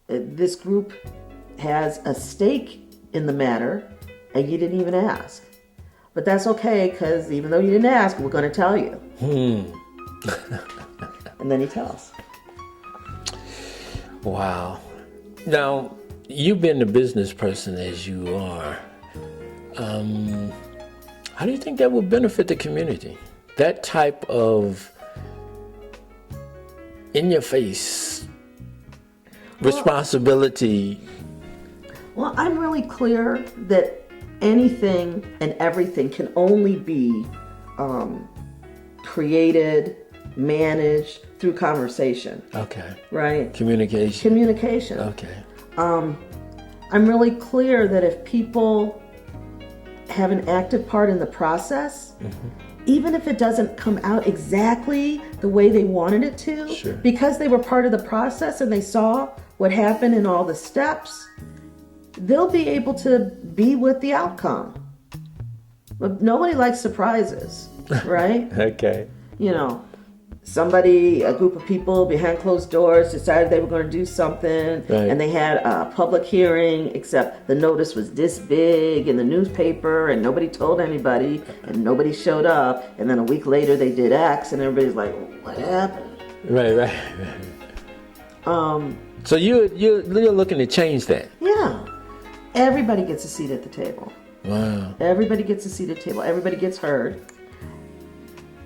this group has a stake in the matter and you didn't even ask. But that's okay, because even though you didn't ask, we're going to tell you. And then he tells. Wow. Now, you've been the business person as you are. How do you think that will benefit the community? That type of in-your-face responsibility. Well, I'm really clear that anything and everything can only be created, managed through conversation. Okay. Right? Communication. Okay. I'm really clear that if people have an active part in the process, even if it doesn't come out exactly the way they wanted it to, Sure. because they were part of the process and they saw what happened in all the steps, they'll be able to be with the outcome. But nobody likes surprises, right? Okay. You know, a group of people behind closed doors decided they were going to do something, right. And they had a public hearing, except the notice was this big in the newspaper and nobody told anybody and nobody showed up, and then a week later they did X and everybody's like, what happened? Right. So you're looking to change that? Yeah. Everybody gets a seat at the table. Wow. Everybody gets a seat at the table. Everybody gets heard.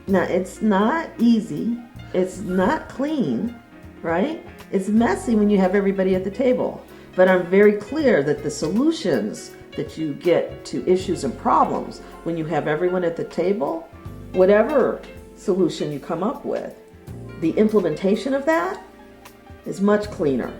Now, it's not easy. It's not clean, right? It's messy when you have everybody at the table. But I'm very clear that the solutions that you get to issues and problems when you have everyone at the table, whatever solution you come up with, the implementation of that is much cleaner.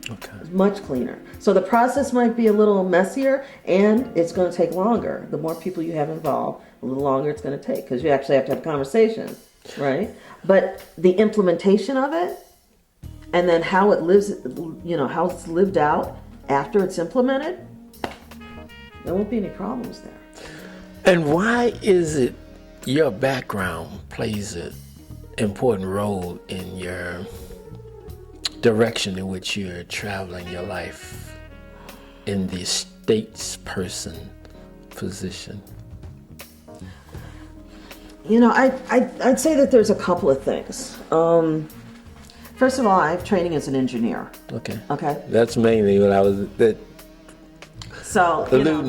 Okay. It's much cleaner. So the process might be a little messier and it's going to take longer. The more people you have involved, a little longer it's going to take, because you actually have to have a conversation, right? But the implementation of it, and then how it lives, how it's lived out after it's implemented, there won't be any problems there. And why is it your background plays an important role in your direction in which you're traveling your life in the statesperson position? I'd say that there's a couple of things. First of all, I have training as an engineer. Okay. Okay. That's mainly what I was alluding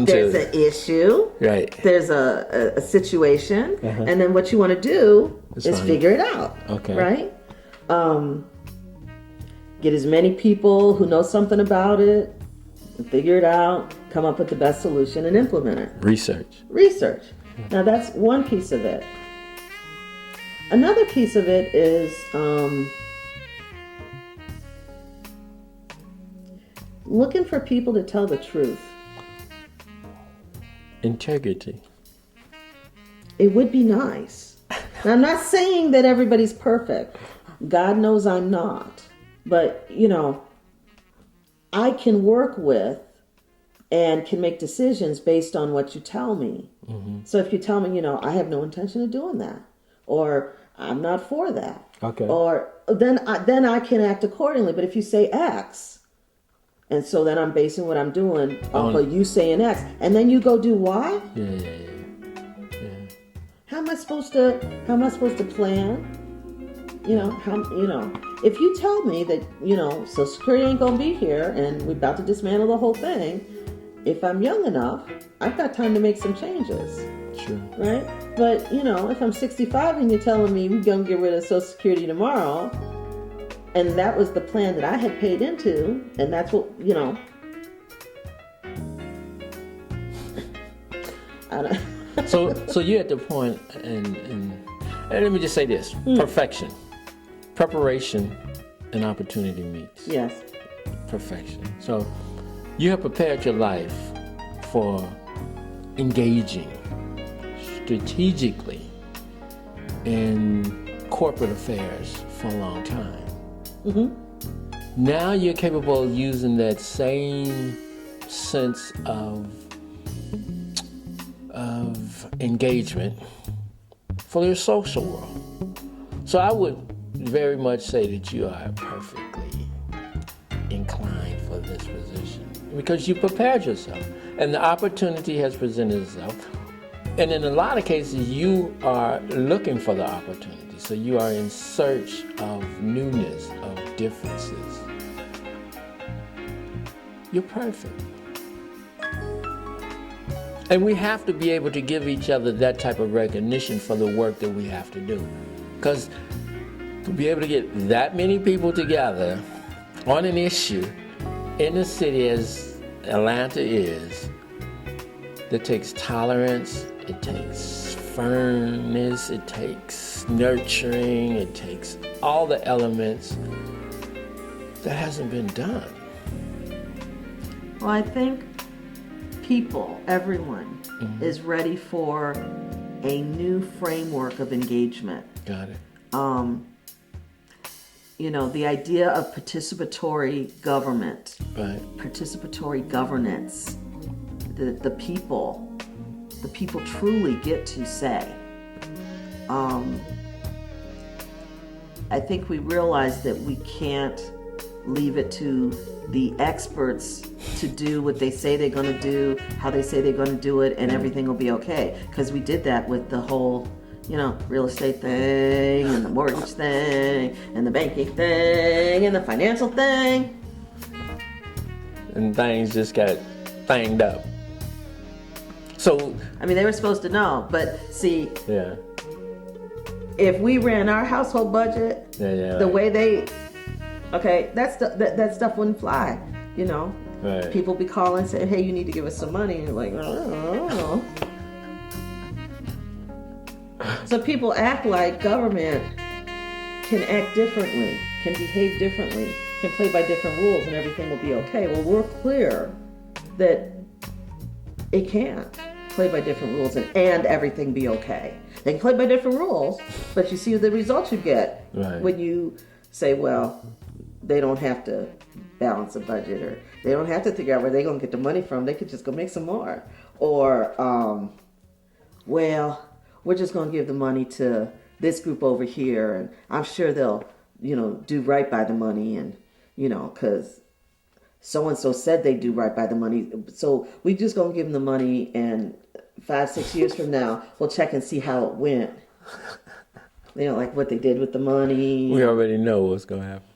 to. There's an issue. Right. There's a situation, and then what you want to do is figure it out. Okay. Right. Get as many people who know something about it, and figure it out, come up with the best solution, and implement it. Research. Now that's one piece of it. Another piece of it is looking for people to tell the truth. Integrity. It would be nice. Now, I'm not saying that everybody's perfect. God knows I'm not. But, I can work with and can make decisions based on what you tell me. Mm-hmm. So if you tell me, I have no intention of doing that, or I'm not for that, okay, or then I can act accordingly. But if you say X, and so then I'm basing what I'm doing off of you saying X, and then you go do Y. Yeah. How am I supposed to plan? If you tell me that, Social Security ain't gonna be here and we're about to dismantle the whole thing, if I'm young enough, I've got time to make some changes. Sure. Right? But, if I'm 65 and you're telling me we're gonna get rid of Social Security tomorrow, and that was the plan that I had paid into, and that's what, I don't. So you're at the point, and let me just say this: perfection, preparation, and opportunity meets. Yes. Perfection. So you have prepared your life for engaging strategically in corporate affairs for a long time. Mm-hmm. Now you're capable of using that same sense of engagement for your social world. So I would very much say that you are perfectly disposition because you prepared yourself and the opportunity has presented itself. And in a lot of cases, you are looking for the opportunity. So you are in search of newness, of differences. You're perfect. And we have to be able to give each other that type of recognition for the work that we have to do. Because to be able to get that many people together on an issue in a city as Atlanta is, that takes tolerance, it takes firmness, it takes nurturing, it takes all the elements that hasn't been done. Well, I think people, everyone, is ready for a new framework of engagement. Got it. The idea of participatory government, Right. participatory governance, the people truly get to say. I think we realize that we can't leave it to the experts to do what they say they're going to do, how they say they're going to do it, and everything will be okay. Because we did that with the whole, real estate thing, and the mortgage thing, and the banking thing, and the financial thing. And things just got thanged up. So, They were supposed to know, but see, yeah. if we ran our household budget the way they, that stuff wouldn't fly, Right. People be calling saying, hey, you need to give us some money. And you're like, oh. So people act like government can act differently, can behave differently, can play by different rules and everything will be okay. Well, we're clear that it can't play by different rules and everything be okay. They can play by different rules, but you see the results you get when you say, well, they don't have to balance a budget, or they don't have to figure out where they're going to get the money from. They could just go make some more. Or, well, we're just going to give the money to this group over here, and I'm sure they'll, do right by the money, and, because so-and-so said they do right by the money. So we just going to give them the money, and 5-6 years from now, we'll check and see how it went. Like what they did with the money. We already know what's going to happen.